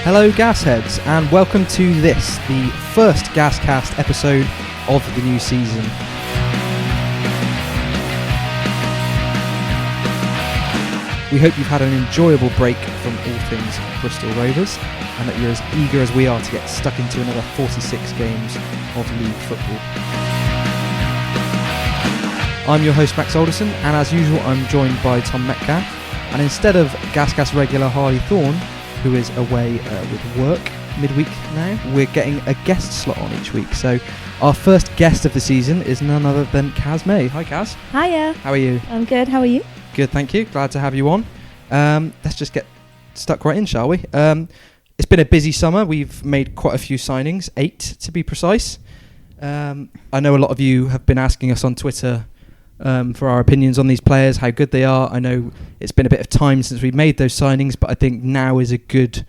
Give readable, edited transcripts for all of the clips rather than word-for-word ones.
Hello Gasheads, and welcome to this, the first GasCast episode of the new season. We hope you've had an enjoyable break from all things Bristol Rovers, and that you're as eager as we are to get stuck into another 46 games of league football. I'm your host Max Alderson, and as usual I'm joined by Tom Metcalf, and instead of GasCast regular Harley Thorne, who is away with work midweek now, we're getting a guest slot on each week. So our first guest of the season is none other than Caz May. Hi Caz. Hiya. How are you? I'm good, how are you? Good, thank you. Glad to have you on. Let's just get stuck right in, shall we? It's been a busy summer. We've made quite a few signings, 8 to be precise. I know a lot of you have been asking us on Twitter for our opinions on these players, how good they are. I know it's been a bit of time since we've made those signings, but I think now is a good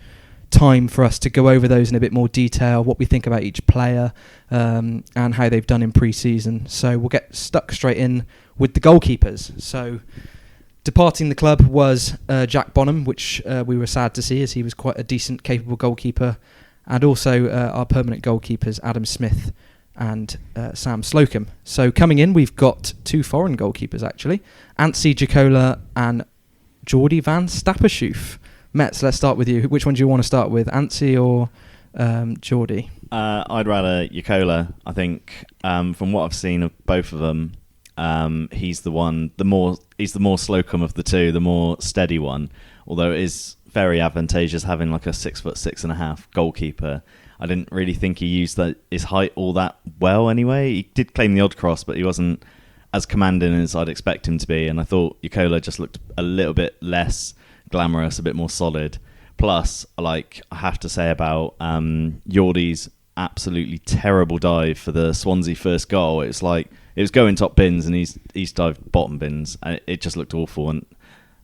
time for us to go over those in a bit more detail, what we think about each player, and how they've done in pre-season. So we'll get stuck straight in with the goalkeepers. So departing the club was Jack Bonham, which we were sad to see, as he was quite a decent, capable goalkeeper, and also our permanent goalkeepers, Adam Smith and Sam Slocum. So coming in, we've got 2 foreign goalkeepers actually, Antje Jacola and Jordi van Stappershoef. Metz, let's start with you. Which one do you want to start with, Antje or Jordi? I'd rather Jacola. I think from what I've seen of both of them, he's the more Slocum of the two, the more steady one. Although it is very advantageous having like a 6'6.5" goalkeeper. I didn't really think he used his height all that well anyway. He did claim the odd cross, but he wasn't as commanding as I'd expect him to be. And I thought Jacola just looked a little bit less glamorous, a bit more solid. Plus, I have to say about Jordi's absolutely terrible dive for the Swansea first goal. It's like it was going top bins and he's dived bottom bins. It just looked awful, and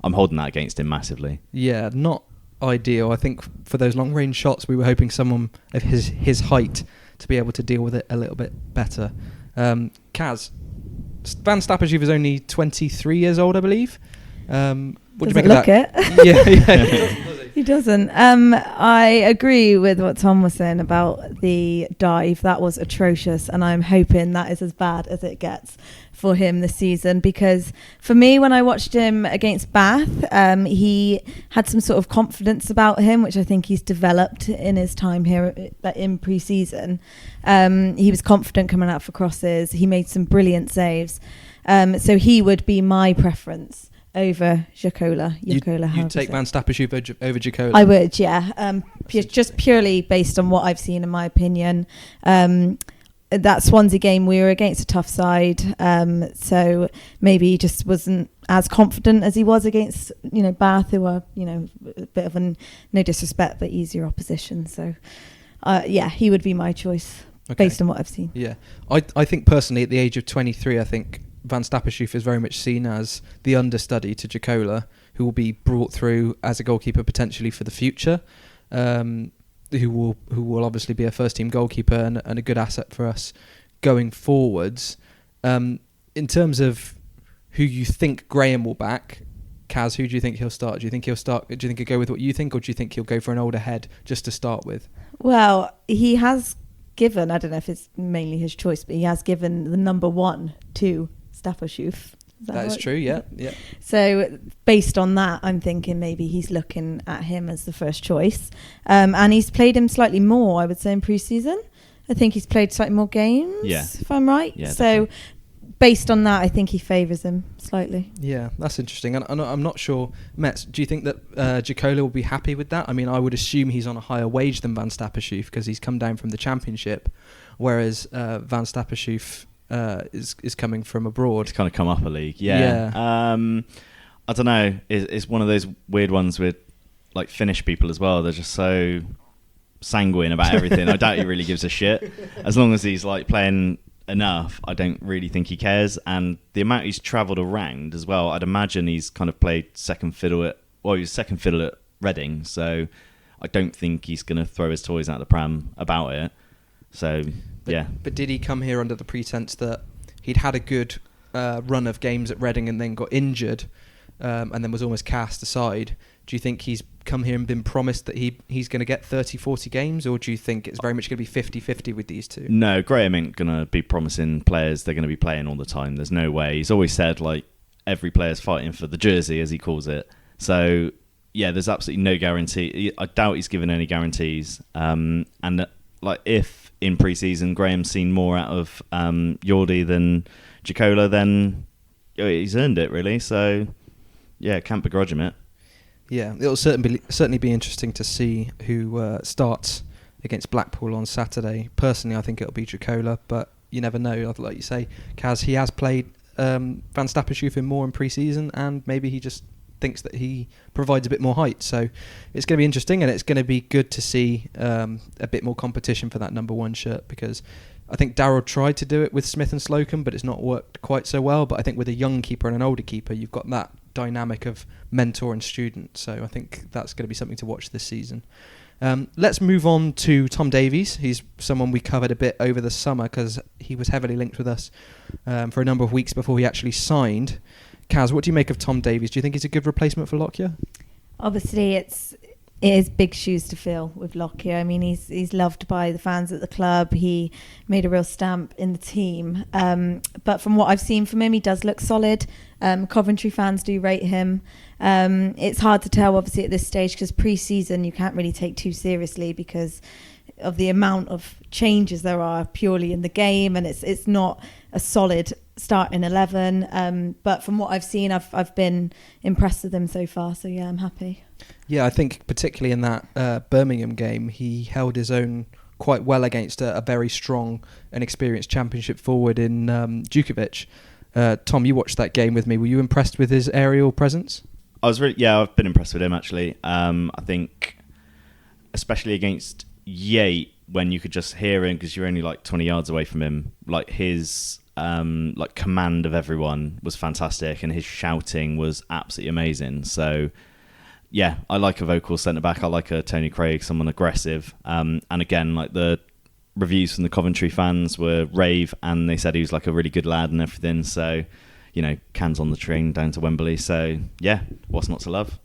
I'm holding that against him massively. Yeah, not ideal. I think for those long range shots we were hoping someone of his height to be able to deal with it a little bit better. Caz, Van Stappershoef is only 23 years old, I believe. What do you make of that? Yeah. He doesn't. I agree with what Tom was saying about the dive. That was atrocious, and I'm hoping that is as bad as it gets for him this season, because for me, when I watched him against Bath, he had some sort of confidence about him, which I think he's developed in his time here in pre-season. He was confident coming out for crosses. He made some brilliant saves. So he would be my preference over Jacola. You'd take Van Stappershoef over Jacola? I would, yeah. Just purely based on what I've seen, in my opinion. That Swansea game, we were against a tough side, so maybe he just wasn't as confident as he was against, Bath, who are, a bit of no disrespect, but easier opposition. So, he would be my choice based on what I've seen. Yeah, I think personally, at the age of 23, I think Van Stappershoef is very much seen as the understudy to Jacola, who will be brought through as a goalkeeper potentially for the future. Who will obviously be a first team goalkeeper and a good asset for us going forwards. In terms of who you think Graham will back, Caz, who do you think he'll start? Do you think he'll go with what you think, or do you think he'll go for an older head just to start with? Well, he has given, I don't know if it's mainly his choice, but he has given the number 1 to Stappershoef. That is true, yeah. So based on that, I'm thinking maybe he's looking at him as the first choice. And he's played him slightly more, I would say, in pre-season. I think he's played slightly more games, if I'm right. Yeah, so definitely. Based on that, I think he favours him slightly. Yeah, that's interesting. And I'm not sure, Metz, do you think that Jacola will be happy with that? I mean, I would assume he's on a higher wage than Van Stappershoef because he's come down from the Championship, whereas Van Stappershoef is coming from abroad. It's kind of come up a league, yeah. I don't know. It's one of those weird ones with like Finnish people as well. They're just so sanguine about everything. I doubt he really gives a shit. As long as he's like playing enough, I don't really think he cares. And the amount he's travelled around as well, I'd imagine he's kind of played second fiddle at Reading. So I don't think he's going to throw his toys out the pram about it. So. But did he come here under the pretense that he'd had a good run of games at Reading and then got injured and then was almost cast aside. Do you think he's come here and been promised that he's going to get 30, 40 games, or do you think it's very much going to be 50-50 with these two? No, Graham ain't going to be promising players they're going to be playing all the time. There's no way. He's always said, like, every player's fighting for the jersey, as he calls it. So, yeah, there's absolutely no guarantee. I doubt he's given any guarantees. And, like, if in pre-season Graham's seen more out of Yordi than Jacola, then he's earned it, really. So, yeah, can't begrudge him it. Yeah, it'll certainly be interesting to see who starts against Blackpool on Saturday. Personally, I think it'll be Jacola, but you never know. Like you say, Caz, he has played Van Stappershoeven more in pre-season, and maybe he just thinks that he provides a bit more height. So it's going to be interesting, and it's going to be good to see a bit more competition for that number 1 shirt, because I think Darryl tried to do it with Smith and Slocum, but it's not worked quite so well. But I think with a young keeper and an older keeper, you've got that dynamic of mentor and student. So I think that's going to be something to watch this season. Let's move on to Tom Davies. He's someone we covered a bit over the summer because he was heavily linked with us for a number of weeks before he actually signed. Caz, what do you make of Tom Davies? Do you think he's a good replacement for Lockyer? Obviously, it is big shoes to fill with Lockyer. I mean, he's loved by the fans at the club. He made a real stamp in the team. But from what I've seen from him, he does look solid. Coventry fans do rate him. It's hard to tell, obviously, at this stage, because pre-season you can't really take too seriously because of the amount of changes there are purely in the game, and it's not a solid starting 11. But from what I've seen, I've been impressed with him so far. So yeah, I'm happy. Yeah, I think particularly in that Birmingham game, he held his own quite well against a very strong and experienced Championship forward in Djukovic. Tom, you watched that game with me. Were you impressed with his aerial presence? I've been impressed with him, actually. I think, especially against Yate, when you could just hear him because you're only like 20 yards away from him, like his like command of everyone was fantastic, and his shouting was absolutely amazing. So yeah, I like a vocal centre-back. I like a Tony Craig, someone aggressive. And again, like the reviews from the Coventry fans were rave, and they said he was like a really good lad and everything. So, you know, cans on the train down to Wembley. So yeah, what's not to love?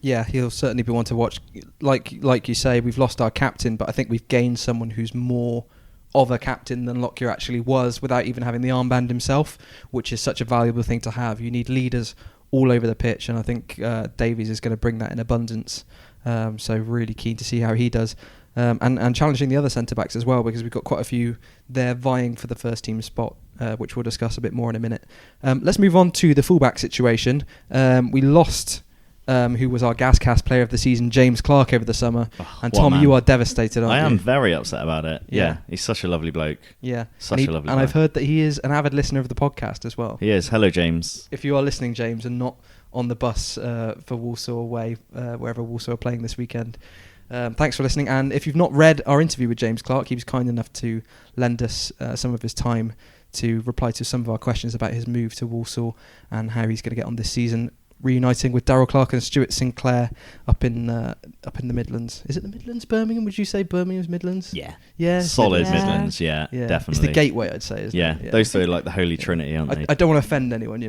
Yeah, he'll certainly be one to watch. Like you say, we've lost our captain, but I think we've gained someone who's more of a captain than Lockyer actually was without even having the armband himself, which is such a valuable thing to have. You need leaders all over the pitch, and I think Davies is going to bring that in abundance. So really keen to see how he does. And challenging the other centre-backs as well, because we've got quite a few there vying for the first team spot, which we'll discuss a bit more in a minute. Let's move on to the fullback situation. We lost who was our GasCast player of the season, James Clark, over the summer. And Tom, you are devastated, aren't you? I am very upset about it. Yeah, he's such a lovely bloke. Yeah. Such a lovely bloke. And I've heard that he is an avid listener of the podcast as well. He is. Hello, James. If you are listening, James, and not on the bus for Walsall away, wherever Walsall are playing this weekend, thanks for listening. And if you've not read our interview with James Clark, he was kind enough to lend us some of his time to reply to some of our questions about his move to Walsall and how he's going to get on this season, reuniting with Darryl Clark and Stuart Sinclair up in the Midlands. Is it the Midlands, Birmingham? Would you say Birmingham's Midlands? Yeah. Solid Midlands, yeah, definitely. It's the gateway, I'd say, isn't it? Those three are like the Holy Trinity, aren't they? I don't want to offend anyone,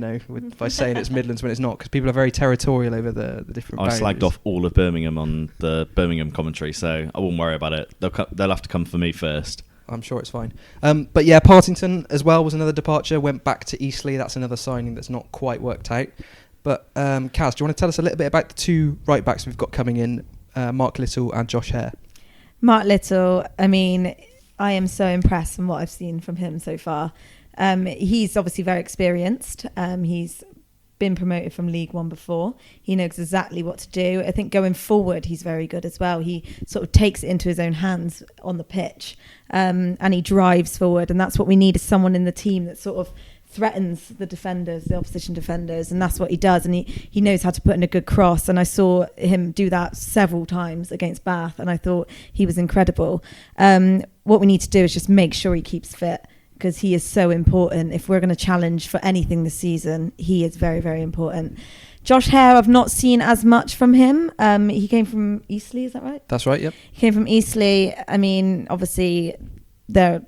by saying it's Midlands when it's not, because people are very territorial over the different boundaries. I slagged off all of Birmingham on the Birmingham commentary, so I wouldn't worry about it. They'll have to come for me first. I'm sure it's fine. But yeah, Partington as well was another departure, went back to Eastleigh. That's another signing that's not quite worked out. But Caz, do you want to tell us a little bit about the two right-backs we've got coming in, Mark Little and Josh Hare? Mark Little, I mean, I am so impressed from what I've seen from him so far. He's obviously very experienced. He's been promoted from League One before. He knows exactly what to do. I think going forward, he's very good as well. He sort of takes it into his own hands on the pitch, and he drives forward. And that's what we need, is someone in the team that sort of threatens the opposition defenders, and that's what he does. And he knows how to put in a good cross, and I saw him do that several times against Bath, and I thought he was incredible. What we need to do is just make sure he keeps fit, because he is so important. If we're going to challenge for anything this season, he is very, very important. Josh Hare, I've not seen as much from him. He came from Eastleigh, is that right? That's right, yep. He came from Eastleigh. I mean, obviously, they're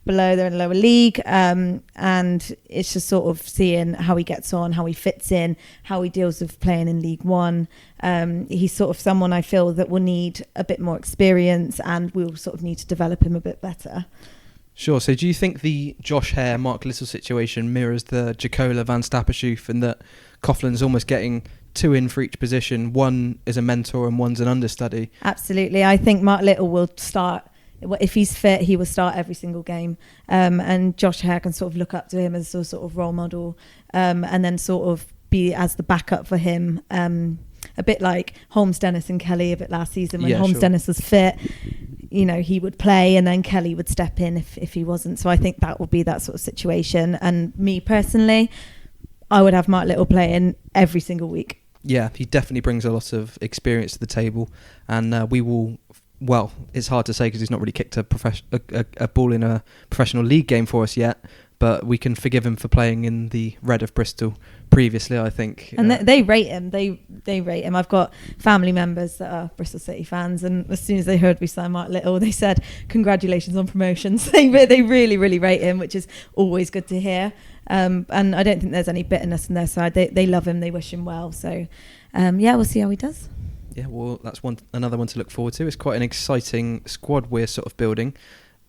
below, they're in a lower league, and it's just sort of seeing how he gets on, how he fits in, how he deals with playing in League One. He's sort of someone I feel that will need a bit more experience, and we'll sort of need to develop him a bit better. Sure. So do you think the Josh Hare, Mark Little situation mirrors the Jacola Van Stappershoef, and that Coughlan's almost getting two in for each position? One is a mentor and one's an understudy. Absolutely. I think Mark Little will start, if he's fit, he will start every single game. And Josh Hare can sort of look up to him as a sort of role model, and then sort of be as the backup for him. A bit like Holmes Dennis and Kelly a bit last season when Holmes Dennis was fit. He would play and then Kelly would step in if he wasn't. So I think that will be that sort of situation. And me personally, I would have Mark Little playing every single week. Yeah, he definitely brings a lot of experience to the table, and we will. Well, it's hard to say because he's not really kicked a ball in a professional league game for us yet, but we can forgive him for playing in the Red of Bristol previously, I think. And they rate him. They rate him. I've got family members that are Bristol City fans, and as soon as they heard we signed Mark Little, they said, congratulations on promotions. They really, really rate him, which is always good to hear. And I don't think there's any bitterness on their side. They love him. They wish him well. So, we'll see how he does. Yeah, well, that's another one to look forward to. It's quite an exciting squad we're sort of building.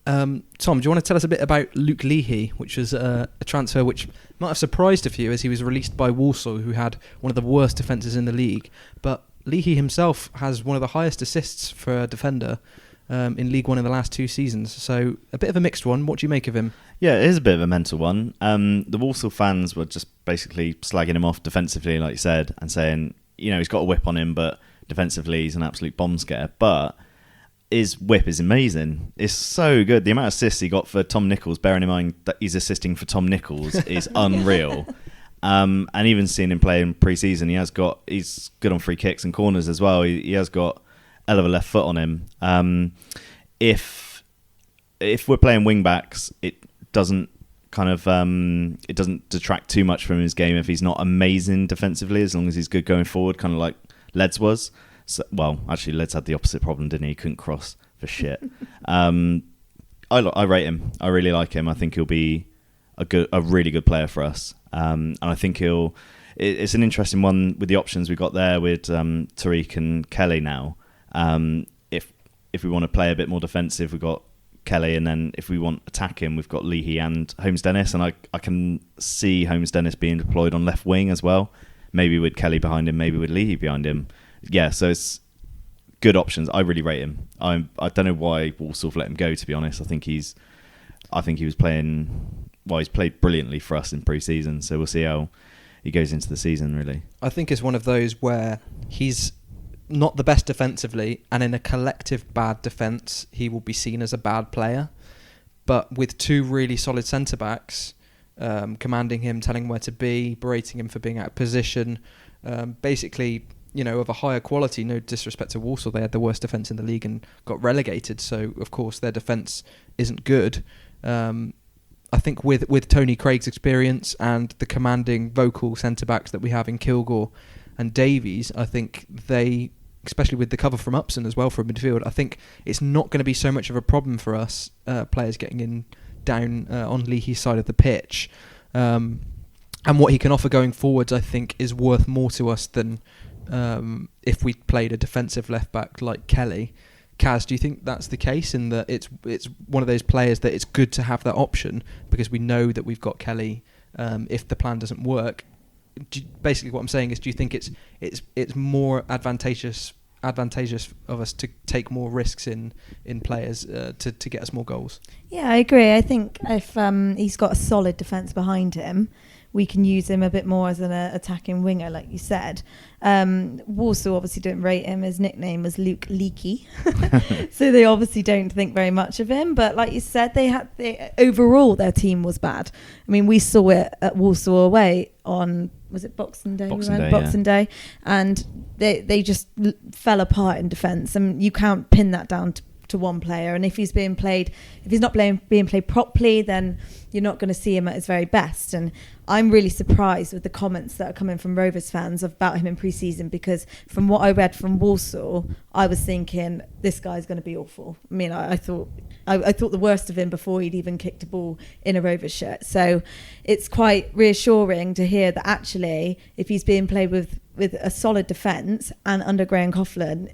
Tom, do you want to tell us a bit about Luke Leahy, which was a transfer which might have surprised a few as he was released by Walsall, who had one of the worst defences in the league. But Leahy himself has one of the highest assists for a defender in League One in the last 2 seasons. So a bit of a mixed one. What do you make of him? Yeah, it is a bit of a mental one. The Walsall fans were just basically slagging him off defensively, like you said, and saying, he's got a whip on him, but defensively he's an absolute bomb scare. But his whip is amazing. It's so good. The amount of assists he got for Tom Nichols, bearing in mind that he's assisting for Tom Nichols, is unreal. And even seeing him play in pre-season, he's good on free kicks and corners as well. He has got a hell of a left foot on him. If we're playing wing backs, it doesn't detract too much from his game if he's not amazing defensively, as long as he's good going forward, kind of like Leds was. So, well, actually, Leds had the opposite problem, didn't he? He couldn't cross for shit. I rate him. I really like him. I think he'll be a really good player for us. And I think it's an interesting one with the options we've got there with Tariq and Kelly now. If we want to play a bit more defensive, we've got Kelly, and then if we want attacking, we've got Leahy and Holmes Dennis. And I can see Holmes Dennis being deployed on left wing as well. Maybe with Kelly behind him, maybe with Leahy behind him. Yeah, so it's good options. I really rate him. I don't know why Walsall let him go, to be honest. I think he was playing. Well, he's played brilliantly for us in pre-season, so we'll see how he goes into the season. Really, I think it's one of those where he's not the best defensively, and in a collective bad defence, he will be seen as a bad player. But with 2 really solid centre backs, commanding him, telling him where to be, berating him for being out of position, basically, of a higher quality. No disrespect to Walsall, they had the worst defence in the league and got relegated, so of course their defence isn't good. I think with Tony Craig's experience and the commanding vocal centre-backs that we have in Kilgore and Davies, I think they, especially with the cover from Upson as well from midfield, I think it's not going to be so much of a problem for us players getting in down on Leahy's side of the pitch. And what he can offer going forwards, I think, is worth more to us than if we played a defensive left-back like Kelly. Caz, do you think that's the case, in that it's one of those players that it's good to have that option because we know that we've got Kelly if the plan doesn't work? Basically what I'm saying is, do you think it's more advantageous of us to take more risks in players to get us more goals? Yeah, I agree. I think if he's got a solid defence behind him, we can use him a bit more as an attacking winger, like you said. Walsall obviously don't rate him. His nickname was Luke Leaky. So they obviously don't think very much of him. But like you said, overall their team was bad. I mean, we saw it at Walsall away on, was it Boxing Day? Boxing Day. And they just fell apart in defence. And you can't pin that down to one player, and if he's not being played properly, then you're not going to see him at his very best. And I'm really surprised with the comments that are coming from Rovers fans about him in pre-season, because from what I read from Walsall, I was thinking this guy's going to be awful. I mean, I thought the worst of him before he'd even kicked a ball in a Rovers shirt. So it's quite reassuring to hear that actually, if he's being played with a solid defence and under Graham Coughlan,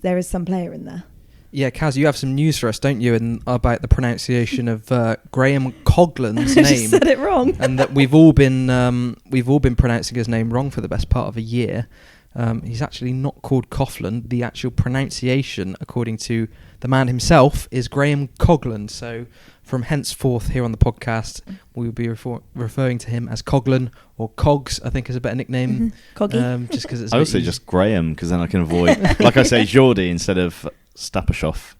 there is some player in there. Yeah, Caz, you have some news for us, don't you, about the pronunciation of Graham Coughlan's name? I just said it wrong. And that we've all been pronouncing his name wrong for the best part of a year. He's actually not called Coughlan. The actual pronunciation, according to the man himself, is Graham Coughlan. So from henceforth here on the podcast, we will be referring to him as Coughlan, or Cogs, I think is a better nickname. Coggy. Just because it's I also just Graham, because then I can avoid, like I say, Jordi instead of Stapashoff.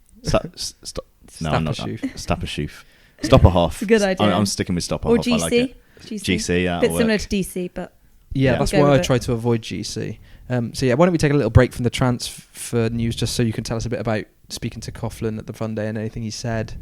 No, I'm not. Stapashoof. Stopperhoff. It's a good idea. I'm sticking with Stopperhoff. Or GC. I like it. GC, yeah. Bit similar to DC, but... Yeah, that's why I try to avoid GC. So yeah, why don't we take a little break from the transfer news, just so you can tell us a bit about speaking to Coughlan at the Fun Day and anything he said.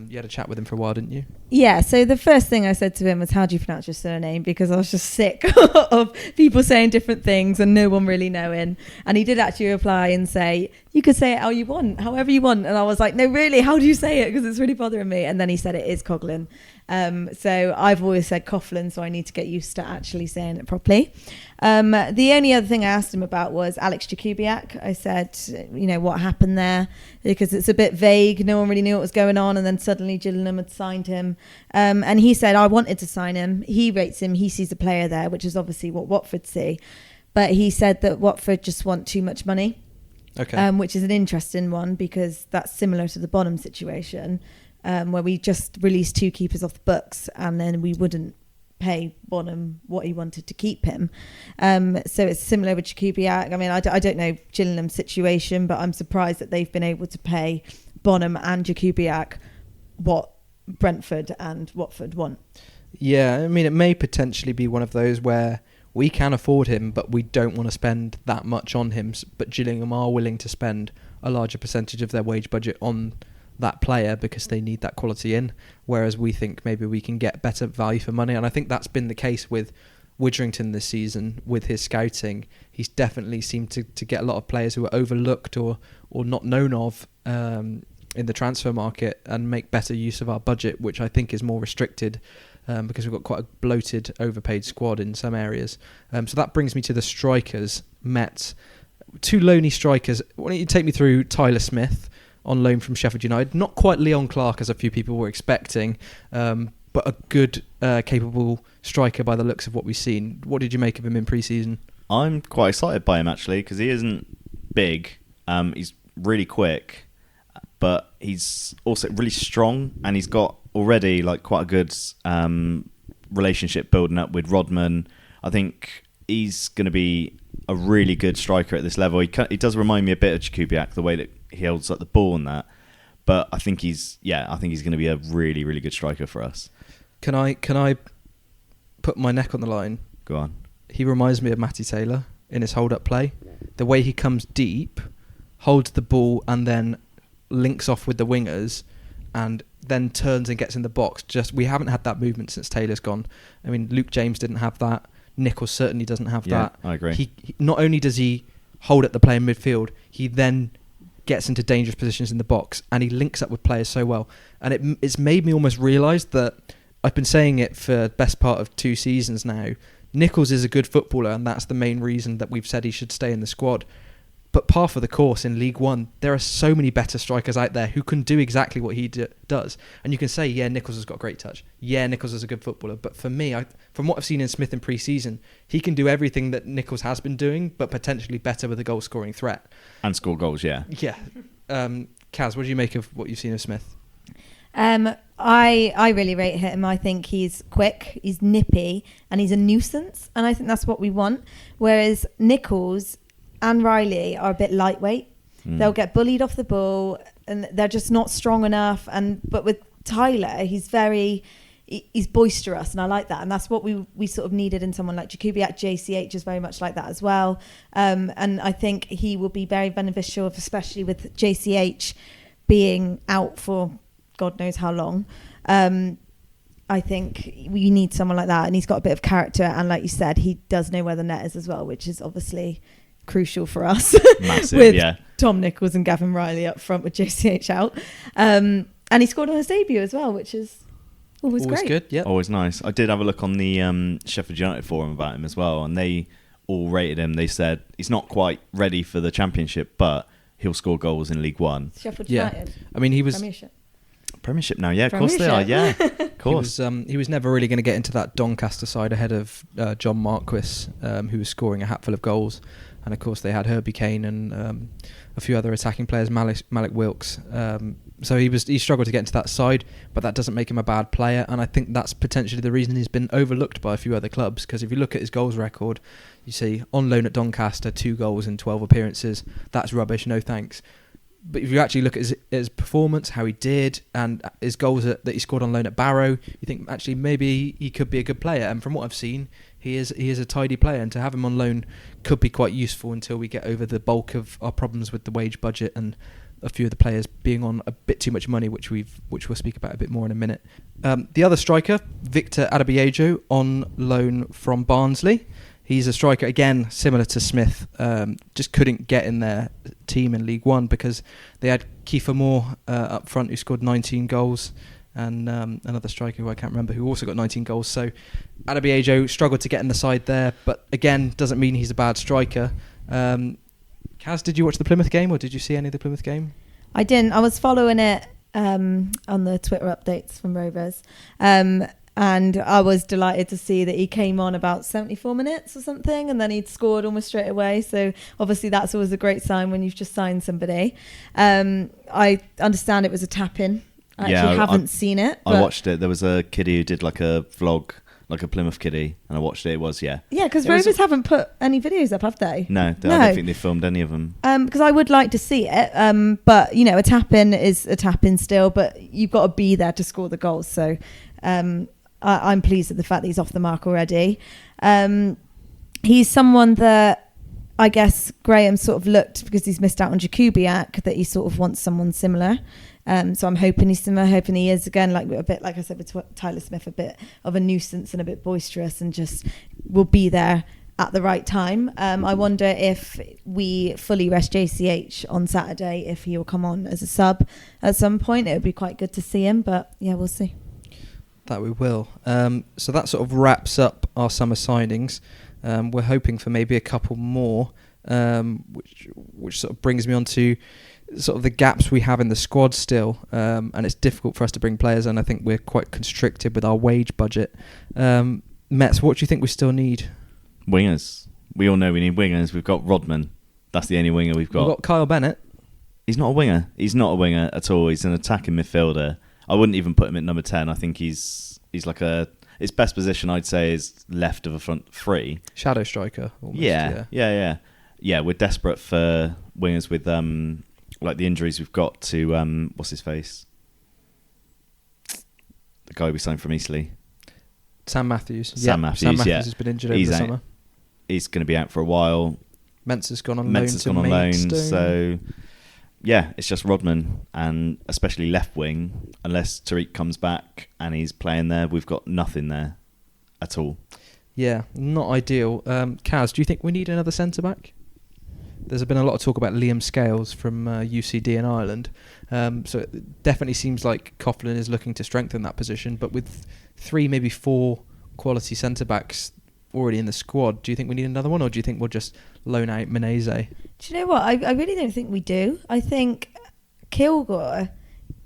You had a chat with him for a while, didn't you? Yeah, so the first thing I said to him was, how do you pronounce your surname? Because I was just sick of people saying different things and no one really knowing. And he did actually reply and say, you could say it how you want, however you want. And I was like, no, really, how do you say it? Because it's really bothering me. And then he said it is Coughlan. So I've always said Coughlan, so I need to get used to actually saying it properly. The only other thing I asked him about was Alex Jakubiak. I said, what happened there? Because it's a bit vague. No one really knew what was going on. And then suddenly Gillingham had signed him. And he said, I wanted to sign him. He rates him. He sees a player there, which is obviously what Watford see. But he said that Watford just want too much money. Okay. Which is an interesting one, because that's similar to the Bonham situation, where we just released 2 keepers off the books and then we wouldn't pay Bonham what he wanted to keep him. So it's similar with Jakubiak. I mean, I don't know Gillingham's situation, but I'm surprised that they've been able to pay Bonham and Jakubiak what Brentford and Watford want. Yeah, I mean, it may potentially be one of those where we can afford him, but we don't want to spend that much on him. But Gillingham are willing to spend a larger percentage of their wage budget on that player because they need that quality in, whereas we think maybe we can get better value for money. And I think that's been the case with Widgerington this season with his scouting. He's definitely seemed to get a lot of players who are overlooked or not known of in the transfer market and make better use of our budget, which I think is more restricted because we've got quite a bloated, overpaid squad in some areas. So that brings me to the strikers, Mets. 2 loaney strikers. Why don't you take me through Tyler Smith on loan from Sheffield United? Not quite Leon Clark as a few people were expecting, but a good, capable striker by the looks of what we've seen. What did you make of him in pre-season? I'm quite excited by him actually, because he isn't big. He's really quick, but he's also really strong, and he's got already like quite a good relationship building up with Rodman. I think he's going to be a really good striker at this level. He does remind me a bit of Jakubiak, the way that he holds up the ball and that. But I think he's going to be a really, really good striker for us. Can I put my neck on the line? Go on. He reminds me of Matty Taylor in his hold-up play. The way he comes deep, holds the ball, and then links off with the wingers, and then turns and gets in the box. We haven't had that movement since Taylor's gone. I mean, Luke James didn't have that. Nichols certainly doesn't have that. I agree. He not only does he hold at the play in midfield, he then gets into dangerous positions in the box, and he links up with players so well. And it's made me almost realise that I've been saying it for the best part of 2 seasons now. Nichols is a good footballer, and that's the main reason that we've said he should stay in the squad. But par for the course in League One, there are so many better strikers out there who can do exactly what he does. And you can say, yeah, Nichols has got great touch. Yeah, Nichols is a good footballer. But for me, from what I've seen in Smith in pre-season, he can do everything that Nichols has been doing, but potentially better with a goal-scoring threat. And score goals, yeah. Yeah. Caz, what do you make of what you've seen of Smith? I really rate him. I think he's quick, he's nippy, and he's a nuisance. And I think that's what we want. Whereas Nichols and Riley are a bit lightweight. They'll get bullied off the ball and they're just not strong enough. But with Tyler, he's he's boisterous, and I like that, and that's what we sort of needed in someone like Jakubiak. JCH is very much like that as well, and I think he will be very beneficial, especially with JCH being out for God knows how long. I think we need someone like that, and he's got a bit of character, and like you said, he does know where the net is as well, which is obviously crucial for us. Massive, with yeah. Tom Nichols and Gavin Riley up front with JCH out, and he scored on his debut as well, which is always great. Good, yeah. Always nice. I did have a look on the Sheffield United forum about him as well, and they all rated him. They said he's not quite ready for the Championship, but he'll score goals in League One. Sheffield Yeah. United. I mean, he was Premiership now, yeah, of course they are, yeah, of course. He was never really going to get into that Doncaster side ahead of John Marquis, who was scoring a hatful of goals, and of course they had Herbie Kane and a few other attacking players, Malik Wilkes. So he struggled to get into that side, but that doesn't make him a bad player, and I think that's potentially the reason he's been overlooked by a few other clubs. Because if you look at his goals record, you see on loan at Doncaster, 2 goals in 12 appearances. That's rubbish. No thanks. But if you actually look at his performance, how he did, and his goals that he scored on loan at Barrow, you think actually maybe he could be a good player. And from what I've seen, he is a tidy player, and to have him on loan could be quite useful until we get over the bulk of our problems with the wage budget and a few of the players being on a bit too much money, which we'll speak about a bit more in a minute. The other striker, Victor Adabiejo, on loan from Barnsley. He's a striker, again, similar to Smith, just couldn't get in their team in League One because they had Kiefer Moore up front, who scored 19 goals, and another striker who I can't remember, who also got 19 goals. So Adabiejo struggled to get in the side there, but again, doesn't mean he's a bad striker. Caz, did you watch the Plymouth game, or did you see any of the Plymouth game? I didn't. I was following it on the Twitter updates from Rovers. And I was delighted to see that he came on about 74 minutes or something, and then he'd scored almost straight away. So obviously that's always a great sign when you've just signed somebody. I understand it was a tap-in. I actually haven't seen it. I watched it. There was a kiddie who did like a vlog, like a Plymouth kiddie, and I watched it. It was, yeah. Yeah, because Rovers haven't put any videos up, have they? No, I don't think they filmed any of them. Because I would like to see it. But, you know, a tap-in is a tap-in still, but you've got to be there to score the goals. So I'm pleased with the fact that he's off the mark already. He's someone that I guess Graham sort of looked, because he's missed out on Jakubiak, that he sort of wants someone similar. So I'm hoping he's similar, hoping he is, again, like a bit, like I said, with Tyler Smith, a bit of a nuisance and a bit boisterous, and just will be there at the right time. I wonder if we fully rest JCH on Saturday, if he will come on as a sub at some point. It would be quite good to see him, but yeah, we'll see. That we will. So that sort of wraps up our summer signings. We're hoping for maybe a couple more, which sort of brings me on to sort of the gaps we have in the squad still, and it's difficult for us to bring players, and I think we're quite constricted with our wage budget. Mets, what do you think we still need? Wingers. We all know we need wingers. We've got Rodman. That's the only winger we've got. We've got Kyle Bennett. He's not a winger. He's not a winger at all. He's an attacking midfielder. I wouldn't even put him at number 10. I think he's like his best position, I'd say, is left of a front three. Shadow striker. Almost, yeah. We're desperate for wingers with like the injuries we've got to what's his face, the guy we signed from Eastleigh. Sam Matthews. Sam Matthews has been injured over the summer. He's going to be out for a while. Mensah's gone on loan to Maidstone. So yeah, it's just Rodman, and especially left wing. Unless Tariq comes back and he's playing there, we've got nothing there at all. Yeah, not ideal. Caz, do you think we need another centre back? There's been a lot of talk about Liam Scales from UCD in Ireland. So it definitely seems like Coughlan is looking to strengthen that position. But with 3, maybe 4 quality centre backs already in the squad, do you think we need another one, or do you think we'll just loan out Menezes? Do you know what? I really don't think we do. I think Kilgore,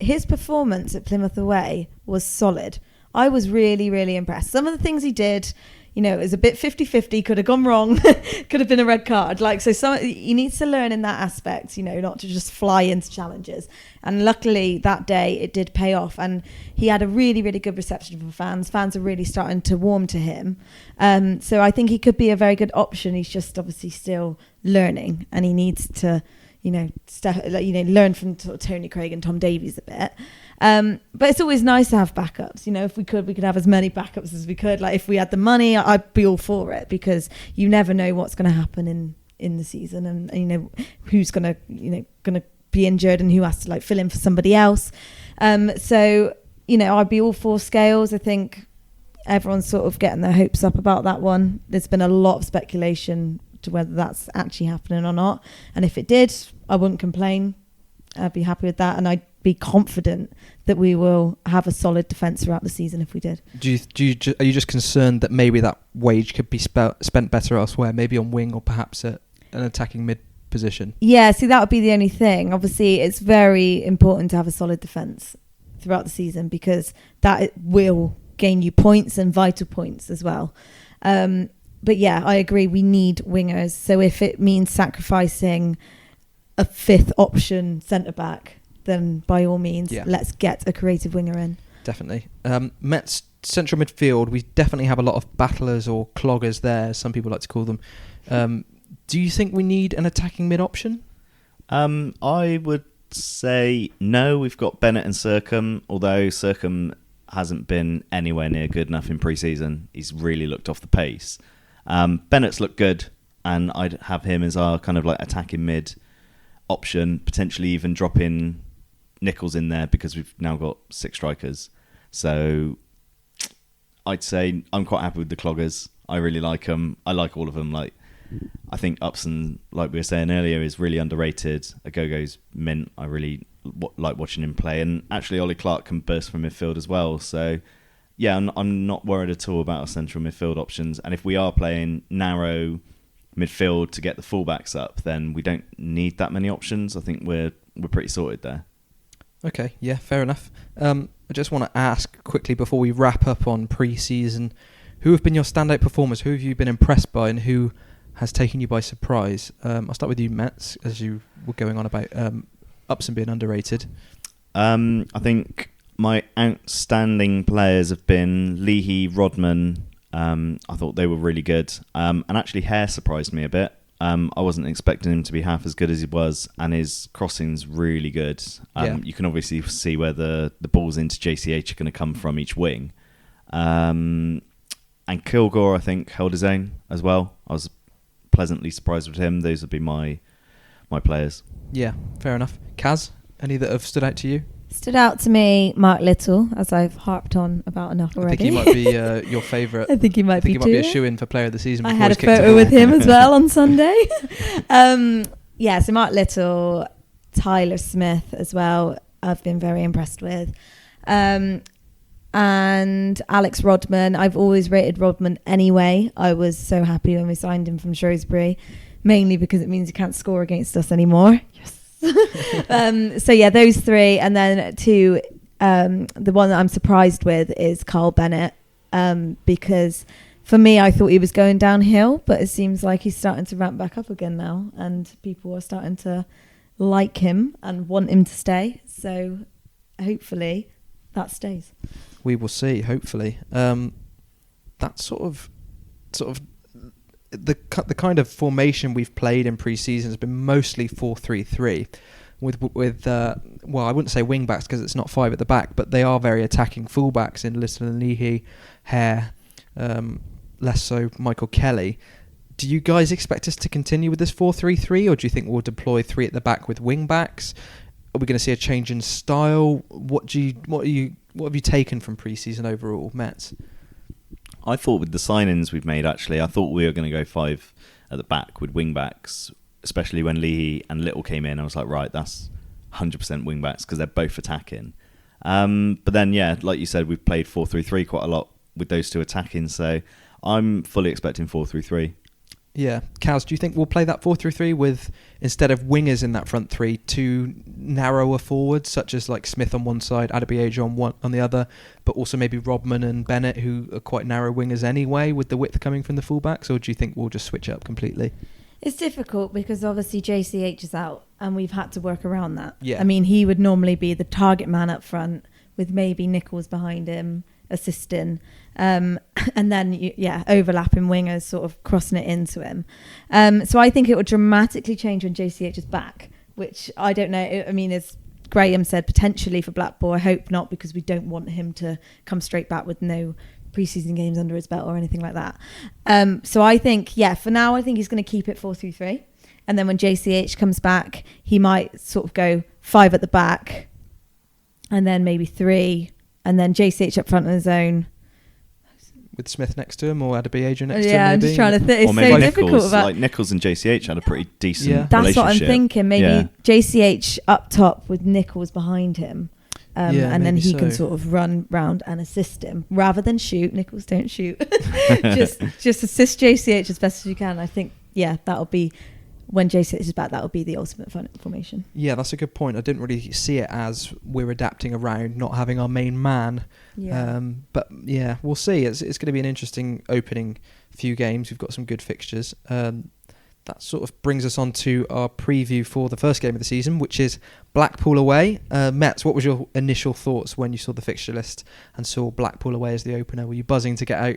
his performance at Plymouth away was solid. I was really, really impressed. Some of the things he did, you know, it was a bit 50-50, could have gone wrong, could have been a red card. So he needs to learn in that aspect, you know, not to just fly into challenges. And luckily that day it did pay off, and he had a really, really good reception from fans. Fans are really starting to warm to him. So I think he could be a very good option. He's just obviously still learning, and he needs to, learn from sort of Tony Craig and Tom Davies a bit. But it's always nice to have backups. If we could have as many backups as we could. Like if we had the money, I'd be all for it, because you never know what's going to happen in the season, and who's going to be injured and who has to fill in for somebody else. So I'd be all for Scales. I think everyone's sort of getting their hopes up about that one. There's been a lot of speculation to whether that's actually happening or not, and if it did, I wouldn't complain. I'd be happy with that, and I'd be confident that we will have a solid defence throughout the season if we did. Are you just concerned that maybe that wage could be spent better elsewhere, maybe on wing or perhaps at an attacking mid position? Yeah, see, that would be the only thing. Obviously, it's very important to have a solid defence throughout the season, because that will gain you points and vital points as well. But yeah, I agree, we need wingers. So if it means sacrificing a fifth option centre-back, then by all means, let's get a creative winger in. Definitely. Met's central midfield, we definitely have a lot of battlers or cloggers there, as some people like to call them. Do you think we need an attacking mid option? I would say no. We've got Bennett and Circum, although Circum hasn't been anywhere near good enough in pre-season. He's really looked off the pace. Bennett's looked good, and I'd have him as our kind of attacking mid option, potentially even drop in Nichols in there, because we've now got 6 strikers. So I'd say I'm quite happy with the Cloggers. I really like them. I like all of them. I think Upson, like we were saying earlier, is really underrated. Agogo's mint. I really like watching him play, and actually Ollie Clark can burst from midfield as well. So yeah, I'm not worried at all about our central midfield options. And if we are playing narrow midfield to get the fullbacks up, then we don't need that many options. I think we're pretty sorted there. Okay, yeah, fair enough. I just want to ask quickly before we wrap up on pre-season, who have been your standout performers? Who have you been impressed by, and who has taken you by surprise? I'll start with you, Mets, as you were going on about Upson being underrated. I think my outstanding players have been Leahy, Rodman. I thought they were really good. And actually Hare surprised me a bit. I wasn't expecting him to be half as good as he was, and his crossing's really good. You can obviously see where the balls into JCH are going to come from each wing. And Kilgore, I think, held his own as well. I was pleasantly surprised with him. Those would be my players. Yeah, fair enough. Caz, any that have stood out to you? Stood out to me, Mark Little, as I've harped on about enough already. I think he might be your favourite. I think he might be a shoo-in for player of the season. I had a photo with him as well on Sunday. So Mark Little, Tyler Smith as well, I've been very impressed with. And Alex Rodman, I've always rated Rodman anyway. I was so happy when we signed him from Shrewsbury, mainly because it means he can't score against us anymore. Yes. So yeah, those 3, and then 2. The one that I'm surprised with is Carl Bennett, because for me, I thought he was going downhill, but it seems like he's starting to ramp back up again now, and people are starting to like him and want him to stay. So hopefully that stays. We will see. Hopefully, that's sort of the kind of formation we've played in pre-season has been mostly 4-3-3 with I wouldn't say wing backs because it's not 5 at the back, but they are very attacking fullbacks in Liston and Leahy, Hare, less so Michael Kelly. Do you guys expect us to continue with this 4-3-3, or do you think we'll deploy 3 at the back with wing backs? Are we going to see a change in style? What have you taken from pre-season overall, Mets? I thought with the signings we've made, actually, I thought we were going to go 5 at the back with wing backs, especially when Leahy and Little came in. I was like, right, that's 100% wing backs because they're both attacking. But then, yeah, like you said, we've played 4-3-3 quite a lot with those 2 attacking, so I'm fully expecting 4-3-3. Yeah. Caz, do you think we'll play that 4-3-3 with, instead of wingers in that front 3, 2 narrower forwards, such as like Smith on one side, Adebayo on the other, but also maybe Rodman and Bennett, who are quite narrow wingers anyway, with the width coming from the fullbacks, or do you think we'll just switch it up completely? It's difficult because obviously JCH is out and we've had to work around that. Yeah. I mean, he would normally be the target man up front with maybe Nichols behind him assisting, and then overlapping wingers sort of crossing it into him. So I think it would dramatically change when JCH is back, which I don't know. I mean, as Graham said, potentially for Blackpool. I hope not, because we don't want him to come straight back with no pre-season games under his belt or anything like that. So I think, for now, I think he's going to keep it 4-3-3. And then when JCH comes back, he might sort of go 5 at the back and then maybe 3, and then JCH up front on his own. With Smith next to him, or Adebayo next to him, Yeah, I'm just trying to think. It's or maybe so Nichols, difficult. like Nichols and JCH had a pretty decent relationship. That's what I'm thinking. Maybe JCH up top with Nichols behind him. And then he can sort of run round and assist him rather than shoot. Nichols don't shoot. just assist JCH as best as you can. I think, that'll be, when JCH is back, that'll be the ultimate formation. Yeah, that's a good point. I didn't really see it as we're adapting around not having our main man. But we'll see. It's going to be an interesting opening few games. We've got some good fixtures. That sort of brings us on to our preview for the first game of the season, which is Blackpool away. Metz, what was your initial thoughts when you saw the fixture list and saw Blackpool away as the opener? Were you buzzing to get out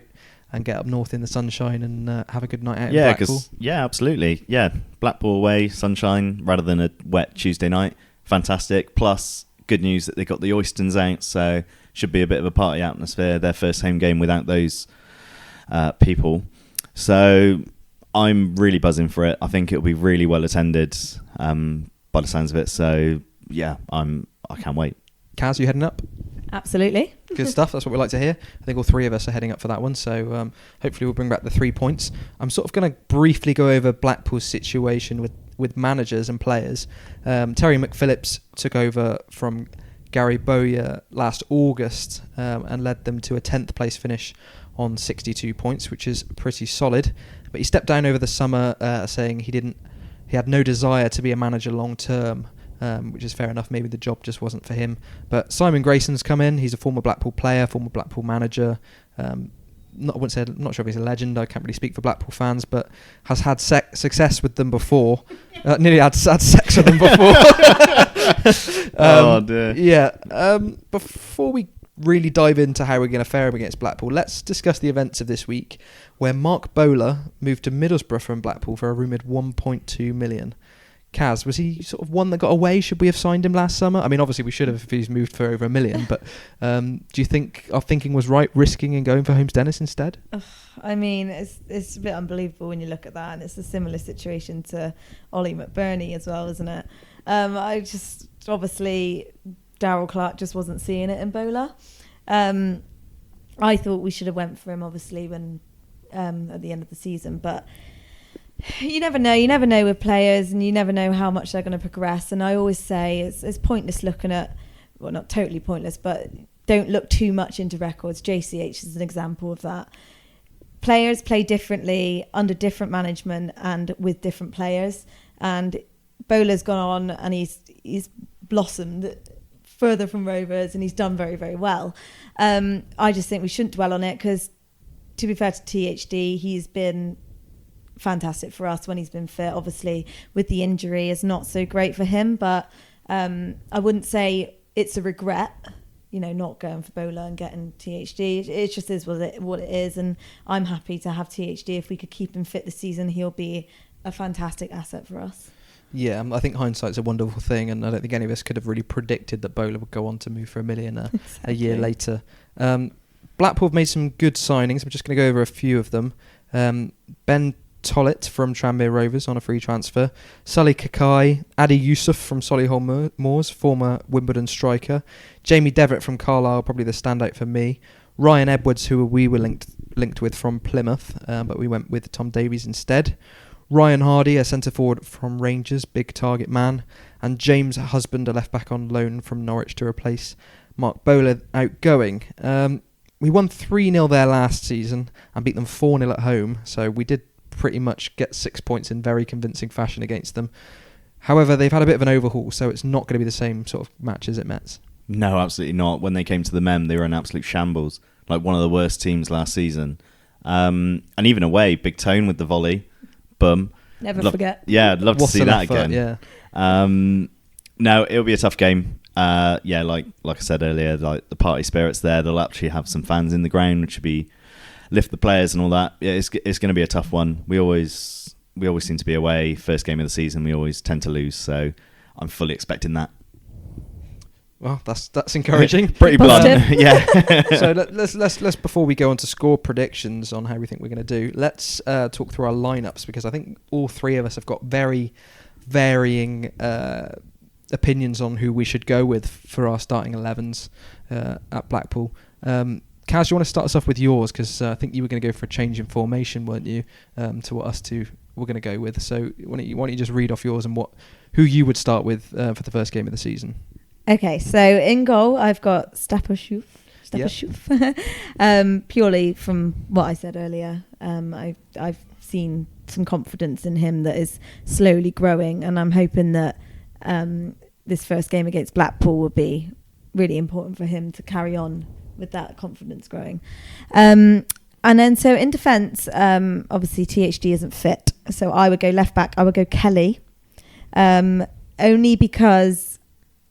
and get up north in the sunshine and have a good night out in Blackpool? Absolutely. Yeah, Blackpool away, sunshine, rather than a wet Tuesday night. Fantastic. Plus, good news that they got the Oystons out, so should be a bit of a party atmosphere. Their first home game without those people. So I'm really buzzing for it. I think it'll be really well attended by the sounds of it. So I can't wait. Caz, you heading up? Absolutely. Good stuff. That's what we like to hear. I think all 3 of us are heading up for that one. So hopefully we'll bring back the 3 points. I'm sort of going to briefly go over Blackpool's situation with managers and players. Terry McPhillips took over from Gary Bowyer last August and led them to a 10th place finish on 62 points, which is pretty solid. But he stepped down over the summer, saying he had no desire to be a manager long term, which is fair enough. Maybe the job just wasn't for him. But Simon Grayson's come in. He's a former Blackpool player, former Blackpool manager. I'm not sure if he's a legend. I can't really speak for Blackpool fans, but has had success with them before. Nearly had sex with them before. Oh dear. Yeah. Before we really dive into how we're going to fare against Blackpool, let's discuss the events of this week, where Mark Bowler moved to Middlesbrough from Blackpool for a rumoured 1.2 million. Caz, was he sort of one that got away? Should we have signed him last summer? I mean, obviously we should have if he's moved for over $1 million, but do you think our thinking was right, risking and going for Holmes Dennis instead? I mean, it's a bit unbelievable when you look at that, and it's a similar situation to Ollie McBurney as well, isn't it? Obviously Darryl Clark just wasn't seeing it in Bowler. I thought we should have went for him, obviously, when at the end of the season, but you never know with players, and you never know how much they're going to progress. And I always say it's pointless looking at, well, not totally pointless, but don't look too much into records. JCH is an example of that. Players play differently under different management and with different players, and Bowler's gone on and he's blossomed further from Rovers, and he's done very, very well. I just think we shouldn't dwell on it, because to be fair to THD, he's been fantastic for us when he's been fit. Obviously with the injury is not so great for him, but I wouldn't say it's a regret, not going for Bowler and getting THD. It just is what it is, and I'm happy to have THD. If we could keep him fit this season, he'll be a fantastic asset for us. Yeah, I think hindsight's a wonderful thing, and I don't think any of us could have really predicted that Bowler would go on to move for $1 million exactly. A year later. Blackpool have made some good signings. I'm just going to go over a few of them. Ben Tollett from Tranmere Rovers on a free transfer. Sully Kakai, Adi Yusuf from Solihull Moors, former Wimbledon striker. Jamie Deverett from Carlisle, probably the standout for me. Ryan Edwards, who we were linked with from Plymouth, but we went with Tom Davies instead. Ryan Hardy, a centre forward from Rangers, big target man. And James Husband, a left back on loan from Norwich to replace Mark Bowler outgoing. We won 3-0 there last season and beat them 4-0 at home, so we did pretty much get 6 points in very convincing fashion against them. However, they've had a bit of an overhaul, so it's not going to be the same sort of match as it Metz. No, absolutely not. When they came to the Mem, they were in absolute shambles, like one of the worst teams last season. And even away, Big Tone with the volley, boom. Never forget. Yeah, I'd love to see that effort, again. Yeah. No, it'll be a tough game. Like I said earlier, like the party spirit's there. They'll actually have some fans in the ground, which would be lift the players and all that. Yeah, it's going to be a tough one. We always seem to be away. First game of the season, we always tend to lose. So I'm fully expecting that. Well, that's encouraging. Pretty blunt, Positive. yeah. So let's before we go on to score predictions on how we think we're going to do, let's talk through our lineups, because I think all three of us have got very varying opinions on who we should go with for our starting 11s at Blackpool. Caz, you want to start us off with yours, because I think you were going to go for a change in formation, weren't you, to what us two were going to go with. So why don't you just read off yours and who you would start with for the first game of the season? Okay, so in goal, I've got Stapashoof. Purely from what I said earlier, I've seen some confidence in him that is slowly growing, and I'm hoping that this first game against Blackpool will be really important for him to carry on with that confidence growing. And then so in defence, obviously THD isn't fit, so I would go left back. I would go Kelly, only because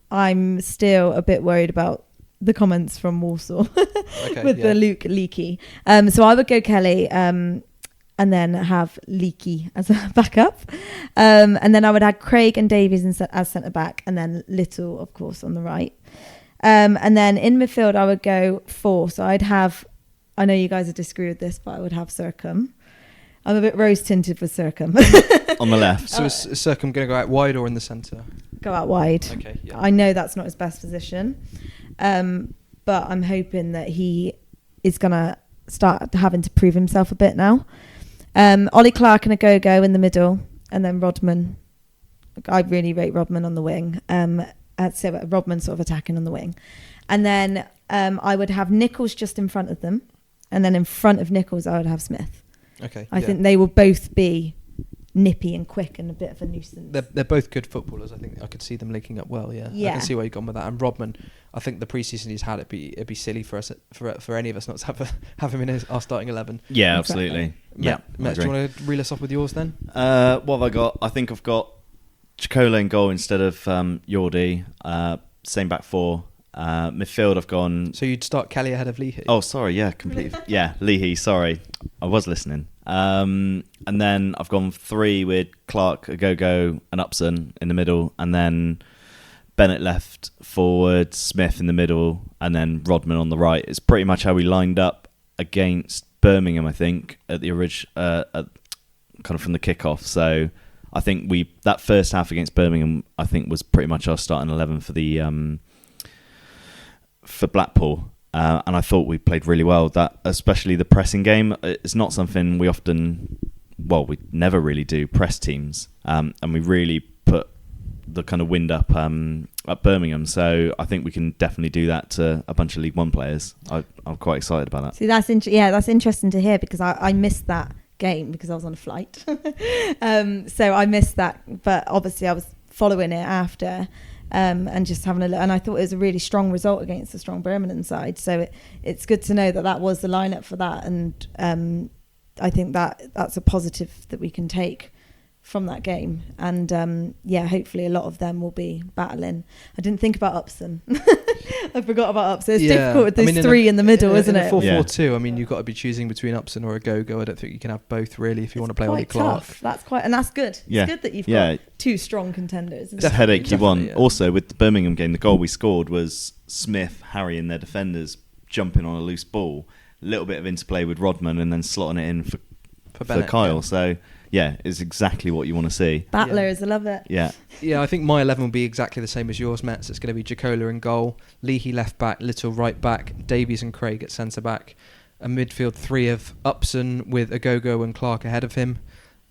I'm still a bit worried about the comments from Warsaw with the Luke Leakey. So I would go Kelly and then have Leakey as a backup. And then I would add Craig and Davies as centre back, and then Little, of course, on the right. And then in midfield, I would go 4. So I'd have, I know you guys would disagree with this, but I would have Circum. I'm a bit rose tinted for Circum. On the left. So is Circum going to go out wide or in the centre? Go out wide. Okay. Yeah. I know that's not his best position, but I'm hoping that he is going to start having to prove himself a bit now. Ollie Clark and a go in the middle, and then Rodman. I really rate Rodman on the wing. So Rodman sort of attacking on the wing. And then I would have Nichols just in front of them, and then in front of Nichols I would have Smith. Okay. I think they will both be nippy and quick and a bit of a nuisance. They're both good footballers. I think I could see them linking up well. Yeah. I can see where you've gone with that. And Rodman, I think the preseason he's had, it'd be silly for us for any of us not to have him in our starting 11. Yeah, Exactly. absolutely. Matt, do you want to reel us off with yours then? What have I got? I think I've got Chicola in goal instead of Yordi. Same back 4. Midfield, I've gone. So you'd start Kelly ahead of Leahy? Oh, sorry. Yeah, completely. Yeah, Leahy. Sorry, I was listening. And then I've gone 3 with Clark, Agogo, and Upson in the middle, and then Bennett left forward, Smith in the middle, and then Rodman on the right. It's pretty much how we lined up against Birmingham, I think, at the kind of from the kickoff. So I think that first half against Birmingham, I think, was pretty much our starting 11 for the for Blackpool. And I thought we played really well. That, especially the pressing game, it's not something we we never really do, press teams. And we really put the kind of wind up at Birmingham. So I think we can definitely do that to a bunch of League One players. I'm quite excited about that. See, that's interesting to hear, because I missed that game because I was on a flight. So I missed that, but obviously I was following it after. And just having a look, and I thought it was a really strong result against a strong Birmingham side. So it's good to know that was the lineup for that, and I think that's a positive that we can take from that game. And hopefully a lot of them will be battling. I didn't think about Upson. I forgot about Upson. It's difficult with those 3 in the middle, isn't it? 4-4-2. I mean, you've got to be choosing between Upson or a go. I don't think you can have both really if you want to play Ollie Clark. That's good. Yeah. It's good that you've got 2 strong contenders. It's a headache you want. Yeah. Also, with the Birmingham game, the goal we scored was Smith, Harry, and their defenders jumping on a loose ball. A little bit of interplay with Rodman, and then slotting it in for Bennett, Kyle. Yeah. So yeah, it's exactly what you want to see. Battlers, I love it. Yeah. Yeah, I think my 11 will be exactly the same as yours, Matt. So it's going to be Chicola in goal, Leahy left back, Little right back, Davies and Craig at centre back, a midfield 3 of Upson with Agogo and Clark ahead of him,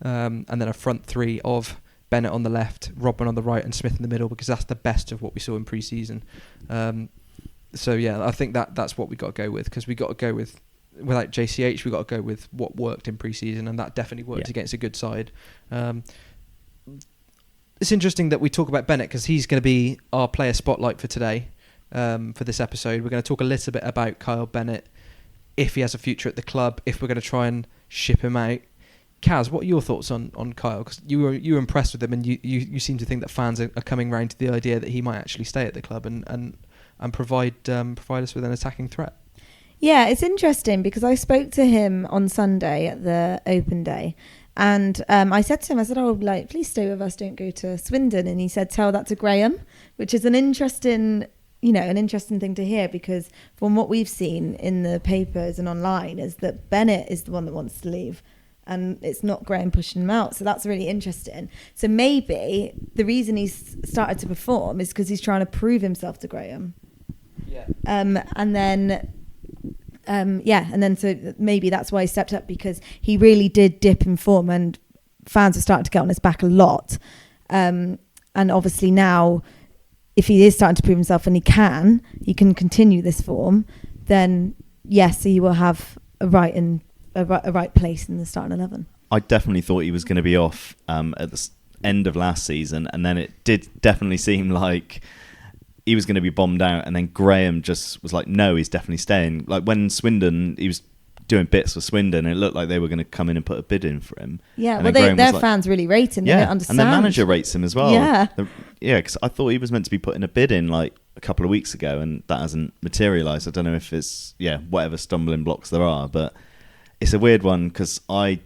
and then a front 3 of Bennett on the left, Rodman on the right, and Smith in the middle, because that's the best of what we saw in pre-season. So yeah, I think that's what we got to go with, because we got to go with, without JCH, we got to go with what worked in pre-season, and that definitely worked against a good side. It's interesting that we talk about Bennett, because he's going to be our player spotlight for today, for this episode. We're going to talk a little bit about Kyle Bennett, if he has a future at the club, if we're going to try and ship him out. Caz, what are your thoughts on Kyle? Because you were impressed with him, and you seem to think that fans are coming round to the idea that he might actually stay at the club and provide us with an attacking threat. Yeah, it's interesting, because I spoke to him on Sunday at the open day, And I said to him, I said, oh, like, please stay with us, don't go to Swindon. And he said, tell that to Graham, which is an interesting thing to hear, because from what we've seen in the papers and online is that Bennett is the one that wants to leave and it's not Graham pushing him out. So that's really interesting. So maybe the reason he's started to perform is because he's trying to prove himself to Graham. Yeah. And then so maybe that's why he stepped up, because he really did dip in form and fans are starting to get on his back a lot. And obviously now, if he is starting to prove himself and he can continue this form, then yes, he will have a right place in the starting 11. I definitely thought he was going to be off at the end of last season, and then it did definitely seem like he was going to be bombed out, and then Graham just was like, no, he's definitely staying. Like when Swindon, he was doing bits for Swindon, and it looked like they were going to come in and put a bid in for him. Yeah, well, their fans really rate him. They don't understand. And the manager rates him as well. Yeah. Because I thought he was meant to be putting a bid in like a couple of weeks ago, and that hasn't materialised. I don't know if it's, whatever stumbling blocks there are, but it's a weird one, because I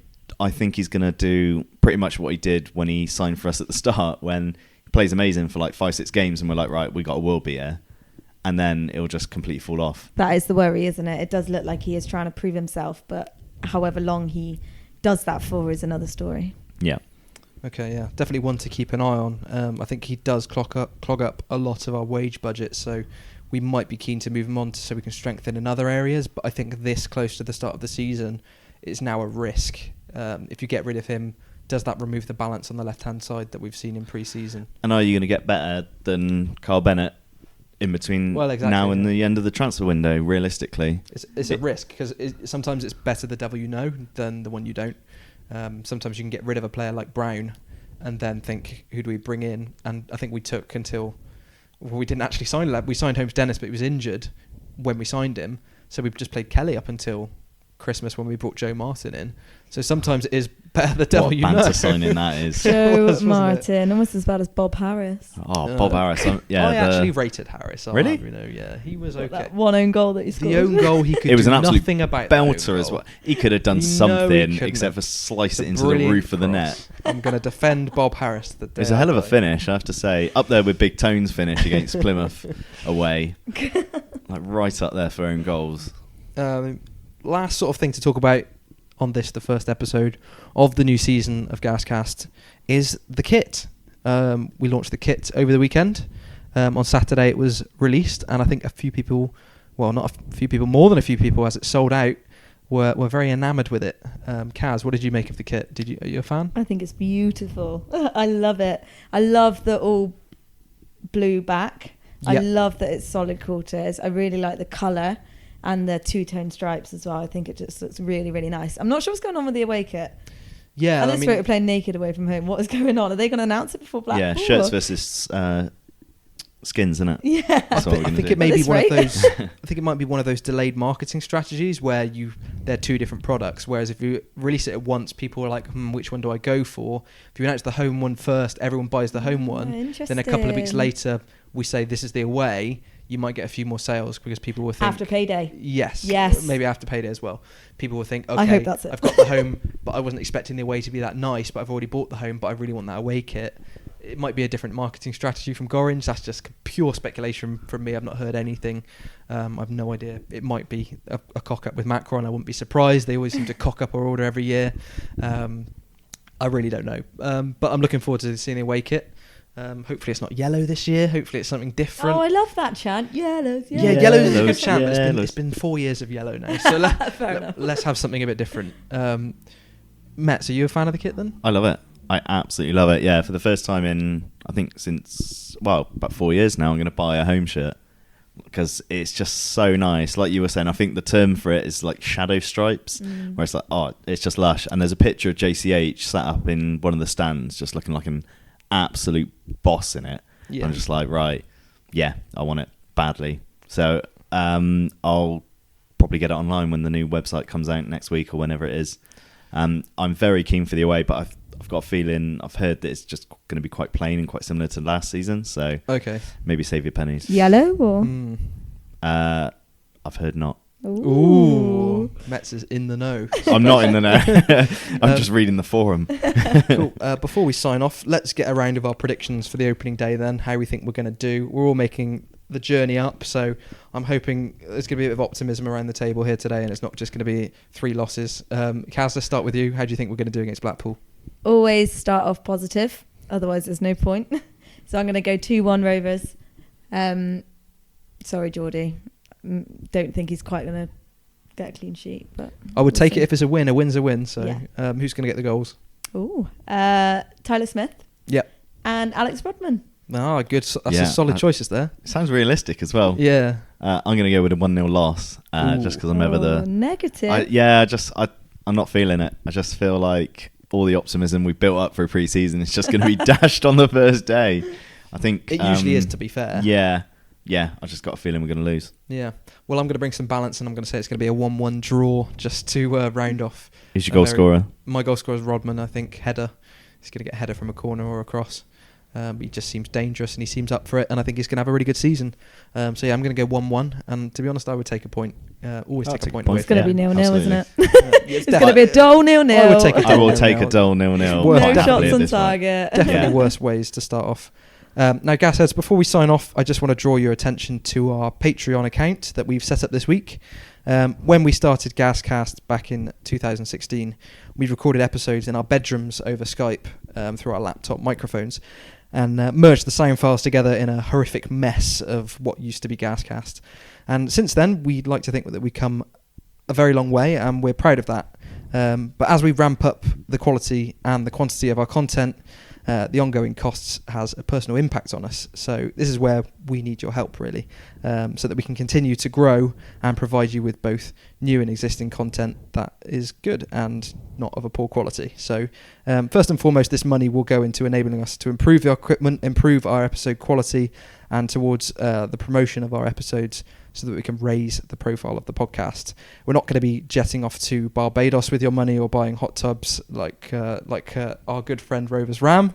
think he's going to do pretty much what he did when he signed for us at the start, when he plays amazing for like 5-6 games and we're like, right, we got a world beater, and then it'll just completely fall off. That is the worry, isn't it? It does look like he is trying to prove himself, but however long he does that for is another story. Yeah. Okay, yeah, definitely one to keep an eye on. I think he does clog up a lot of our wage budget, so we might be keen to move him on so we can strengthen in other areas. But I think this close to the start of the season, it's now a risk. If you get rid of him, does that remove the balance on the left-hand side that we've seen in pre-season? And are you going to get better than Carl Bennett in between now and the end of the transfer window, realistically? It's a risk, because sometimes it's better the devil you know than the one you don't. Sometimes you can get rid of a player like Brown and then think, who do we bring in? And I think we took until... Well, we didn't actually sign him. We signed Holmes Dennis, but he was injured when we signed him. So we just played Kelly up until Christmas when we brought Joe Martin in. So sometimes it is better the devil you know. What banter signing that is. Joe Martin, almost as bad as Bob Harris. Oh, Bob Harris. I actually rated Harris. Really? He was okay. That one own goal that he scored. The own goal, he could it was do an absolute nothing about belter as well. He could have done something except for slice it into the roof of the net. I'm going to defend Bob Harris. It's a hell of a finish, I have to say. Up there with Big Tone's finish against Plymouth away. Like right up there for own goals. Last sort of thing to talk about on the first episode of the new season of GasCast, is the kit. We launched the kit over the weekend. On Saturday it was released, and I think a few people, well, not a few people, more than a few people, as it sold out, were very enamoured with it. Caz, what did you make of the kit? Are you a fan? I think it's beautiful. I love it. I love the all blue back. Yep. I love that it's solid quarters. I really like the colour and the two-tone stripes as well. I think it just looks really, really nice. I'm not sure what's going on with the away kit. Yeah, I we're playing naked away from home. What is going on? Are they going to announce it before Blackpool? Yeah, shirts versus skins, isn't it? Yeah, I think it may be one of those. I think it might be one of those delayed marketing strategies where they're two different products. Whereas if you release it at once, people are like, which one do I go for? If you announce the home one first, everyone buys the home one. Then a couple of weeks later, we say this is the away. You might get a few more sales because people will think... After payday. Yes. Maybe after payday as well. People will think, okay, I hope that's it. I've got the home, but I wasn't expecting the away to be that nice, but I've already bought the home, but I really want that away kit. It might be a different marketing strategy from Gorringe. That's just pure speculation from me. I've not heard anything. I've no idea. It might be a cock-up with Macron. I wouldn't be surprised. They always seem to cock up our order every year. I really don't know. But I'm looking forward to seeing the away kit. Hopefully it's not yellow this year. Hopefully it's something different. Oh, I love that chant. Yellows. Yeah, yellow is a good chant. But it's been 4 years of yellow now. So let's have something a bit different. Matt, are you a fan of the kit then? I love it. I absolutely love it. Yeah, for the first time in, I think since, about 4 years now, I'm going to buy a home shirt because it's just so nice. Like you were saying, I think the term for it is like shadow stripes, where it's like, it's just lush. And there's a picture of JCH sat up in one of the stands just looking like an absolute boss in it. Yeah. I'm just like, right, yeah, I want it badly. So I'll probably get it online when the new website comes out next week or whenever it is. I'm very keen for the away, but I've got a feeling, I've heard that it's just going to be quite plain and quite similar to last season. So okay, maybe save your pennies. Yellow or? I've heard not. Ooh. Metz is in the know. I'm not in the know. I'm just reading the forum. Cool. Before we sign off, let's get a round of our predictions for the opening day then, how we think we're going to do. We're all making the journey up, so I'm hoping there's going to be a bit of optimism around the table here today, and it's not just going to be 3 losses. Caz, let's start with you. How do you think we're going to do against Blackpool? Always start off positive, otherwise there's no point. So I'm going to go 2-1 Rovers. Sorry, Geordie. Don't think he's quite going to get a clean sheet, but I would take it if it's a win. A win's a win. So Yeah. Who's going to get the goals? Tyler Smith. Yep. And Alex Rodman. Ah, good. That's a solid choices there. Sounds realistic as well. Yeah. I'm going to go with a 1-0 loss, just because I'm ever the negative. I'm not feeling it. I just feel like all the optimism we built up for a pre-season is just going to be dashed on the first day. I think it usually is, to be fair. Yeah, I just got a feeling we're going to lose. Yeah. Well, I'm going to bring some balance, and I'm going to say it's going to be a 1-1 draw, just to round off. Who's your goal scorer? My goal scorer is Rodman, I think. Header. He's going to get a header from a corner or a cross. He just seems dangerous, and he seems up for it, and I think he's going to have a really good season. I'm going to go 1-1, and to be honest, I would take a point. Always take a point. It's going to be 0-0, isn't it? It's going to be a dull 0-0. I will take a dull 0-0. No shots on target. Definitely worse ways to start off. Now, GasHeads, before we sign off, I just want to draw your attention to our Patreon account that we've set up this week. When we started GasCast back in 2016, we recorded episodes in our bedrooms over Skype through our laptop microphones, and merged the sound files together in a horrific mess of what used to be GasCast. And since then, we'd like to think that we've come a very long way, and we're proud of that. But as we ramp up the quality and the quantity of our content, the ongoing costs has a personal impact on us. So this is where we need your help, really, so that we can continue to grow and provide you with both new and existing content that is good and not of a poor quality. So first and foremost, this money will go into enabling us to improve our equipment, improve our episode quality, and towards the promotion of our episodes, so that we can raise the profile of the podcast. We're not going to be jetting off to Barbados with your money or buying hot tubs like our good friend Rovers Ram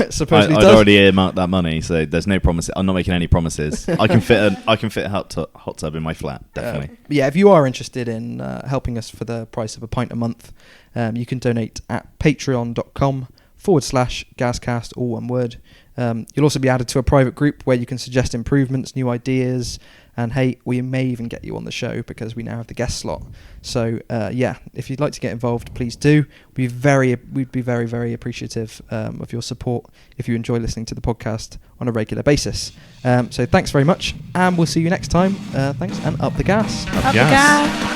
supposedly does. I'd already earmarked that money, so there's no promise. I'm not making any promises. I can fit a hot tub in my flat, definitely. If you are interested in helping us for the price of a pint a month, you can donate at patreon.com/GasCast, all one word. You'll also be added to a private group where you can suggest improvements, new ideas, and hey, we may even get you on the show because we now have the guest slot. So if you'd like to get involved, please do. We'd be very, very appreciative of your support if you enjoy listening to the podcast on a regular basis. So thanks very much, and we'll see you next time. Thanks, and up the gas. Up the gas.